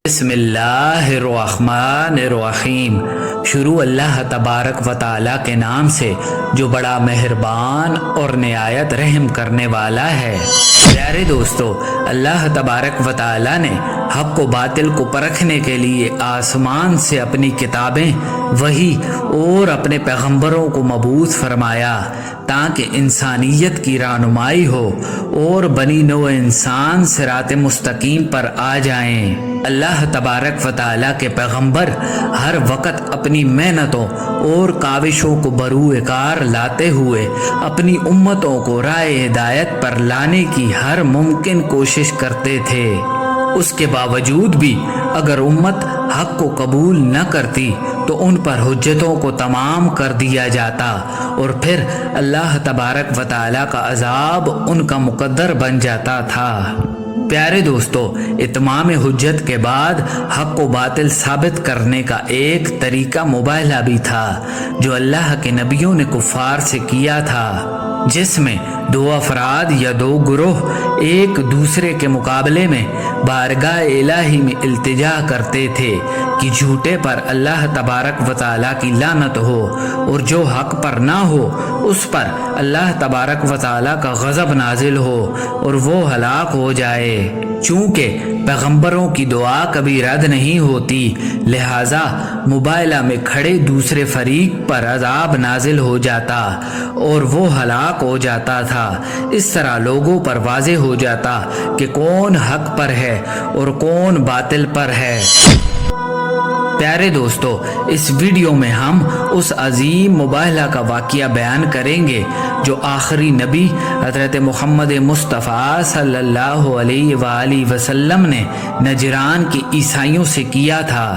بسم اللہ الرحمن الرحیم۔ شروع اللہ تبارک و تعالیٰ کے نام سے جو بڑا مہربان اور نہایت رحم کرنے والا ہے۔ پیارے دوستو، اللہ تبارک و تعالیٰ نے حق و باطل کو پرکھنے کے لیے آسمان سے اپنی کتابیں، وحی اور اپنے پیغمبروں کو مبعوث فرمایا تاکہ انسانیت کی رہنمائی ہو اور بنی نوع انسان صراط مستقیم پر آ جائیں۔ اللہ تبارک و تعالیٰ کے پیغمبر ہر وقت اپنی محنتوں اور کاوشوں کو بروئے کار لاتے ہوئے اپنی امتوں کو راہ ہدایت پر لانے کی ہر ممکن کوشش کرتے تھے۔ اس کے باوجود بھی اگر امت حق کو قبول نہ کرتی تو ان پر حجتوں کو تمام کر دیا جاتا اور پھر اللہ تبارک و تعالیٰ کا عذاب ان کا مقدر بن جاتا تھا۔ پیارے دوستو، اتمام حجت کے بعد حق و باطل ثابت کرنے کا ایک طریقہ مباہلہ بھی تھا جو اللہ کے نبیوں نے کفار سے کیا تھا، جس میں دو افراد یا دو گروہ ایک دوسرے کے مقابلے میں بارگاہ الہی میں التجا کرتے تھے کہ جھوٹے پر اللہ تبارک و تعالیٰ کی لعنت ہو اور جو حق پر نہ ہو اس پر اللہ تبارک و تعالیٰ کا غضب نازل ہو اور وہ ہلاک ہو جائے۔ چونکہ پیغمبروں کی دعا کبھی رد نہیں ہوتی، لہٰذا مباہلہ میں کھڑے دوسرے فریق پر عذاب نازل ہو جاتا اور وہ ہلاک ہو جاتا تھا۔ اس طرح لوگوں پر واضح ہو جاتا کہ کون حق پر ہے اور کون باطل پر ہے۔ پیارے دوستو، اس ویڈیو میں ہم اس عظیم مباہلہ کا واقعہ بیان کریں گے جو آخری نبی حضرت محمد مصطفیٰ صلی اللہ علیہ وآلہ وسلم نے نجران کے عیسائیوں سے کیا تھا۔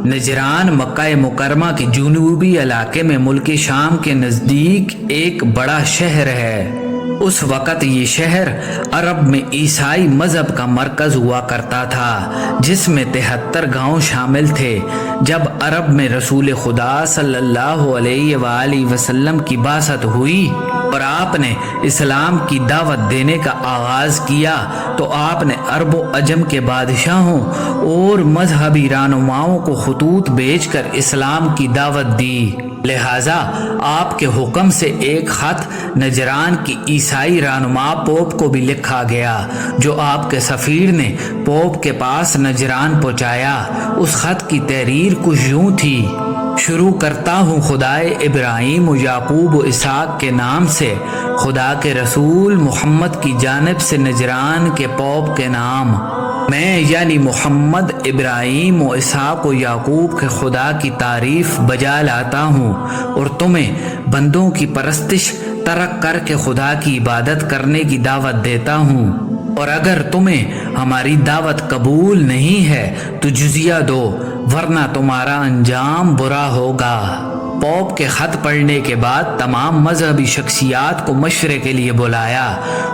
نجران مکہ مکرمہ کے جنوبی علاقے میں ملک شام کے نزدیک ایک بڑا شہر ہے۔ اس وقت یہ شہر عرب میں عیسائی مذہب کا مرکز ہوا کرتا تھا، جس میں 73 گاؤں شامل تھے۔ جب عرب میں رسول خدا صلی اللہ علیہ وآلہ وسلم کی بعثت ہوئی اور آپ نے اسلام کی دعوت دینے کا آغاز کیا تو آپ نے عرب و عجم کے بادشاہوں اور مذہبی رہنماؤں کو خطوط بھیج کر اسلام کی دعوت دی۔ لہٰذا آپ کے حکم سے ایک خط نجران کی عیسائی رہنما پوپ کو بھی لکھا گیا جو آپ کے سفیر نے پوپ کے پاس نجران پہنچایا۔ اس خط کی تحریر کچھ یوں تھی: شروع کرتا ہوں خدائے ابراہیم و یعقوب و اسحاق کے نام سے، خدا کے رسول محمد کی جانب سے نجران کے پوپ کے نام۔ میں یعنی محمد ابراہیم و اسحاق و یعقوب کے خدا کی تعریف بجا لاتا ہوں اور تمہیں بندوں کی پرستش ترک کر کے خدا کی عبادت کرنے کی دعوت دیتا ہوں، اور اگر تمہیں ہماری دعوت قبول نہیں ہے تو جزیہ دو ورنہ تمہارا انجام برا ہوگا۔ پوپ کے خط پڑھنے کے بعد تمام مذہبی شخصیات کو مشورے کے لیے بلایا۔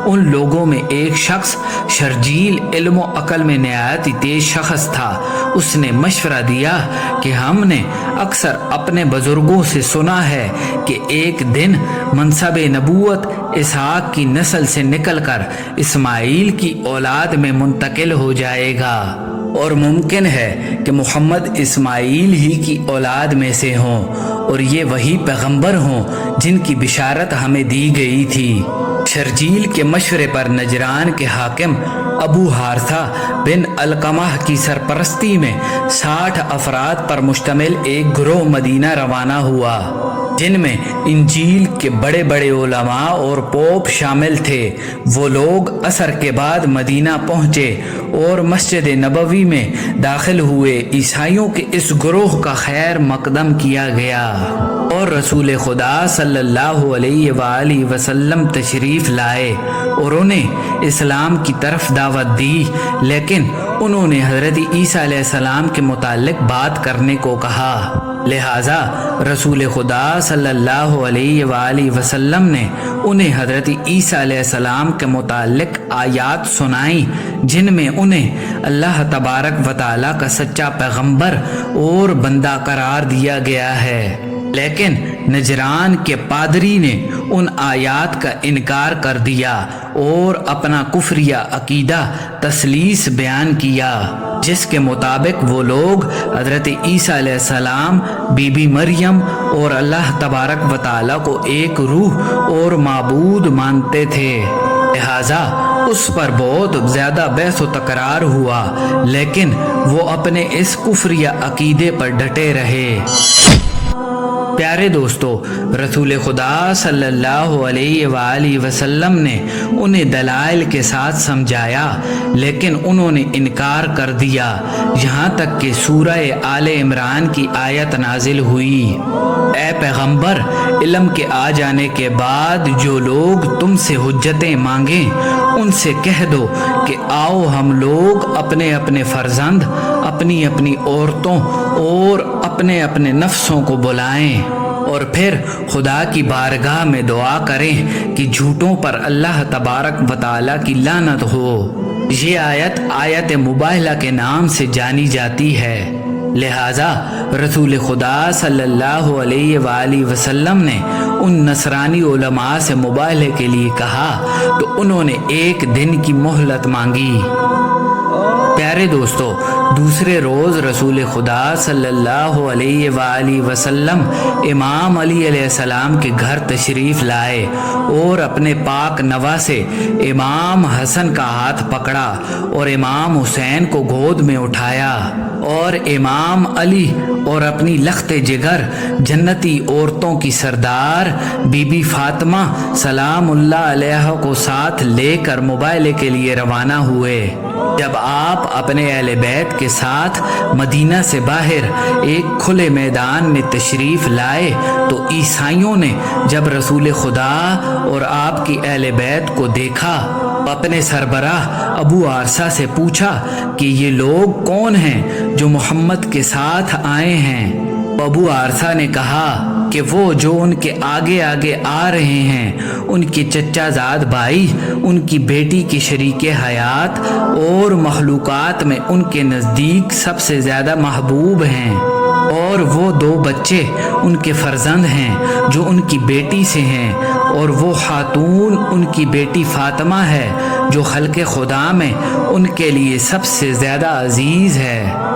ان لوگوں میں ایک شخص شرجیل علم و عقل میں نہایت ہی تیز شخص تھا۔ اس نے مشورہ دیا کہ ہم نے اکثر اپنے بزرگوں سے سنا ہے کہ ایک دن منصب نبوت اسحاق کی نسل سے نکل کر اسماعیل کی اولاد میں منتقل ہو جائے گا، اور ممکن ہے کہ محمد اسماعیل ہی کی اولاد میں سے ہوں اور یہ وہی پیغمبر ہوں جن کی بشارت ہمیں دی گئی تھی۔ شرجیل کے مشورے پر نجران کے حاکم ابو حارثہ بن علقمہ کی سرپرستی میں 60 افراد پر مشتمل ایک گروہ مدینہ روانہ ہوا، جن میں انجیل کے بڑے بڑے علماء اور پوپ شامل تھے۔ وہ لوگ عصر کے بعد مدینہ پہنچے اور مسجد نبوی میں داخل ہوئے۔ عیسائیوں کے اس گروہ کا خیر مقدم کیا گیا اور رسول خدا صلی اللہ علیہ وآلہ وسلم تشریف لائے اور انہیں اسلام کی طرف دعوت دی، لیکن انہوں نے حضرت عیسیٰ علیہ السلام کے متعلق بات کرنے کو کہا۔ لہٰذا رسول خدا صلی اللہ علیہ وآلہ وسلم نے انہیں حضرت عیسیٰ علیہ السلام کے متعلق آیات سنائیں جن میں انہیں اللہ تبارک و تعالیٰ کا سچا پیغمبر اور بندہ قرار دیا گیا ہے، لیکن नजरान के पादरी ने उन आयात का इनकार कर दिया और अपना कुफरिया अकीदा तसलीस बयान किया, जिसके मुताबिक वो लोग हज़रत ईसा अलैहिस्सलाम, बीबी मरियम और अल्लाह तबारक व तआला को एक रूह और माबूद मानते थे। लिहाजा उस पर बहुत ज़्यादा बहस व तकरार हुआ, लेकिन वो अपने इस कुफरिया अकीदे पर डटे रहे। प्यारे दोस्तों, रसूल खुदा सल्लल्लाहु अलैहि वसल्लम ने उन्हें दलाइल के साथ समझाया, लेकिन उन्होंने इनकार कर दिया, यहाँ तक कि सूरह आले इमरान की आयत नाजिल हुई, ए पैगंबर, इल्म के आ जाने के बाद जो लोग तुमसे हुज्जतें मांगें उनसे कह दो कि आओ हम लोग अपने अपने फर्जंद, अपनी अपनी औरतों और अपने अपने नफ्सों को बुलाएं और फिर खुदा की बारगाह में दुआ करें कि झूठों पर अल्लाह तबारक व तआला की लानत हो। ये आयत मुबाहला के नाम से जानी जाती है। लिहाजा रसूल खुदा सल्लल्लाहु अलैहि वसल्लम ने उन नसरानी उलमा से मुबाहले के लिए कहा तो उन्होंने एक दिन की मोहलत मांगी। प्यारे दोस्तों, दूसरे रोज़ रसूल खुदा सल्लल्लाहु अलैहि वसल्लम इमाम अली अलैहिस्सलाम के घर तशरीफ़ लाए और अपने पाक नवा से इमाम हसन का हाथ पकड़ा और इमाम हुसैन को गोद में उठाया और इमाम अली और अपनी लख्ते जिगर जन्नती औरतों की सरदार बीबी फातिमा सलामुल्लाह अलैहा को साथ लेकर मुबाहले के लिए रवाना हुए। जब आप अपने अहले बैत के साथ मदीना से बाहर एक खुले मैदान में तशरीफ़ लाए तो ईसाइयों ने जब रसूल खुदा और आपकी अहले बैत को देखा, अपने सरबराह अबू आरसा से पूछा कि ये लोग कौन हैं जो मोहम्मद के साथ आए हैं। अबू आरसा ने कहा कि वो जो उनके आगे आगे आ रहे हैं उनके चचाजाद भाई, उनकी बेटी की शरीके हयात और मखलूकात में उनके नज़दीक सबसे ज़्यादा महबूब हैं, और वो दो बच्चे उनके फर्जंद हैं जो उनकी बेटी से हैं, और वो खातून उनकी बेटी फातिमा है जो खल्क़े खुदा में उनके लिए सबसे ज़्यादा अजीज़ है।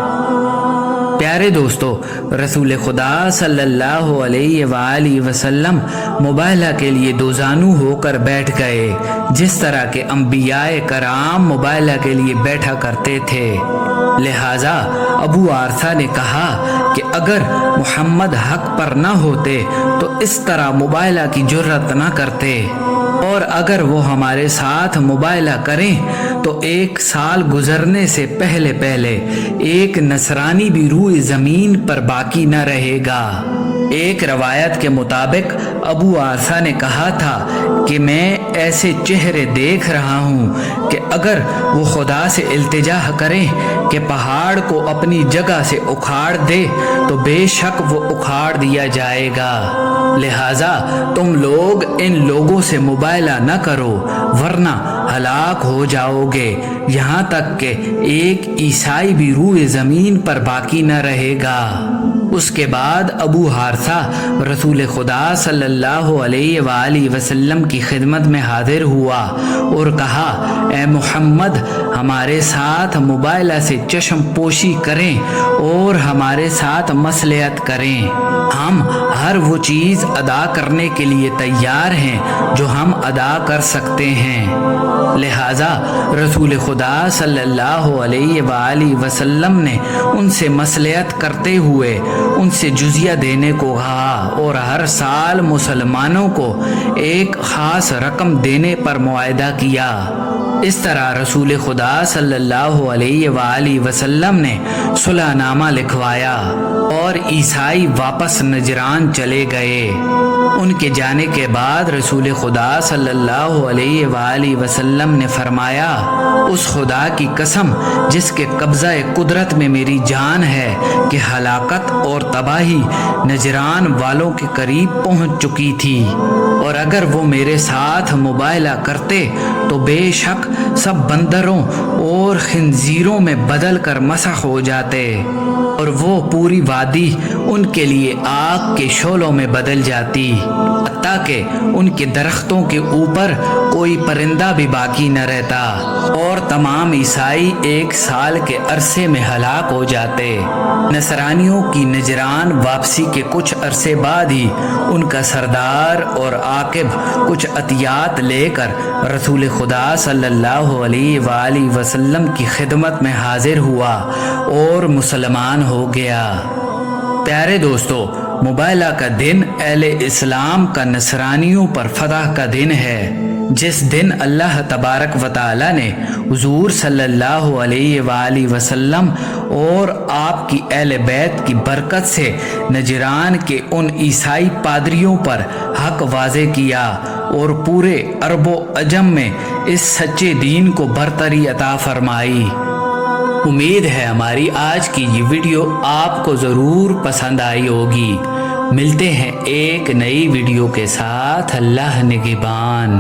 प्यारे दोस्तों, रसूल खुदा सल्लल्लाहु अलैहि वसल्लम मुबाहला के लिए दोजानू होकर बैठ गए, जिस तरह के अंबियाए कराम मुबाहला के लिए बैठा करते थे। लिहाजा अबू आरसा ने कहा कि अगर मोहम्मद हक पर न होते तो इस तरह मुबाहला की जुर्रत न करते, और अगर वो हमारे साथ मुबाहला करें तो 1 साल गुजरने से पहले पहले एक नसरानी भी रूह ज़मीन पर बाकी न रहेगा। एक रवायत के मुताबिक अबू आरसा ने कहा था कि मैं ऐसे चेहरे देख रहा हूँ कि अगर वो खुदा से इल्तिजा करें कि पहाड़ को अपनी जगह से उखाड़ दे तो बेशक वो उखाड़ दिया जाएगा। लिहाजा तुम लोग इन लोगों से मुबाहला न करो वरना हलाक हो जाओगे, यहाँ तक कि एक ईसाई भी रूह ज़मीन पर बाकी न रहेगा। उसके बाद अबू हारसा रसूल खुदा सल्लल्लाहु अलैहि वसल्लम की खिदमत में हाजिर हुआ और कहा, ए मोहम्मद, हमारे साथ मुबाहला से चश्म पोशी करें और हमारे साथ मसलियत करें। हम हर वो चीज़ अदा करने के लिए तैयार हैं जो हम अदा कर सकते हैं। लिहाजा रसूल खुदा सल्लल्लाहु अलैहि वसल्लम ने उनसे मसलियत करते हुए उनसे जुजिया देने को कहा और हर साल मुसलमानों को एक ख़ास रकम देने पर मुआहदा किया। इस तरह रसूल खुदा सल्लल्लाहु अलैहि वसल्लम ने सुलहनामा लिखवाया और ईसाई वापस नजरान चले गए। उनके जाने के बाद रसूल खुदा सल्लल्लाहु अलैहि वसल्लम ने फरमाया, उस खुदा की कसम जिसके कब्ज़ा कुदरत में मेरी जान है कि हलाकत और तबाही नजरान वालों के करीब पहुंच चुकी थी, और अगर वो मेरे साथ मुबाहला करते तो बेशक सब बंदरों और खिंजीरों में बदल कर मसख हो जाते और वो पूरी वादी उनके लिए आग के शोलों में बदल जाती, हत्ता कि उनके दरख्तों के ऊपर कोई परिंदा भी बाकी न रहता और तमाम ईसाई एक साल के अरसे में हलाक हो जाते। नसरानियों की नजरान वापसी के कुछ अरसे बाद ही उनका सरदार और आकिब कुछ अतियात लेकर रसूल खुदा सल्लल्लाहु अलैहि वसल्लम की खिदमत में हाजिर हुआ और मुसलमान हो गया। प्यारे दोस्तों, मुबाइला का दिन अहले इस्लाम का नसरानियों पर फतह का दिन है, जिस दिन अल्लाह तबारक व तआला ने हुजूर सल्लल्लाहु अलैहि वसल्लम और आपकी अहले बैत की बरकत से नजरान के उन ईसाई पादरियों पर हक वाज़े किया और पूरे अरबो अजम में इस सच्चे दीन को बरतरी अता फरमाई। उम्मीद है हमारी आज की ये वीडियो आपको ज़रूर पसंद आई होगी। मिलते हैं एक नई वीडियो के साथ। अल्लाह निगहबान।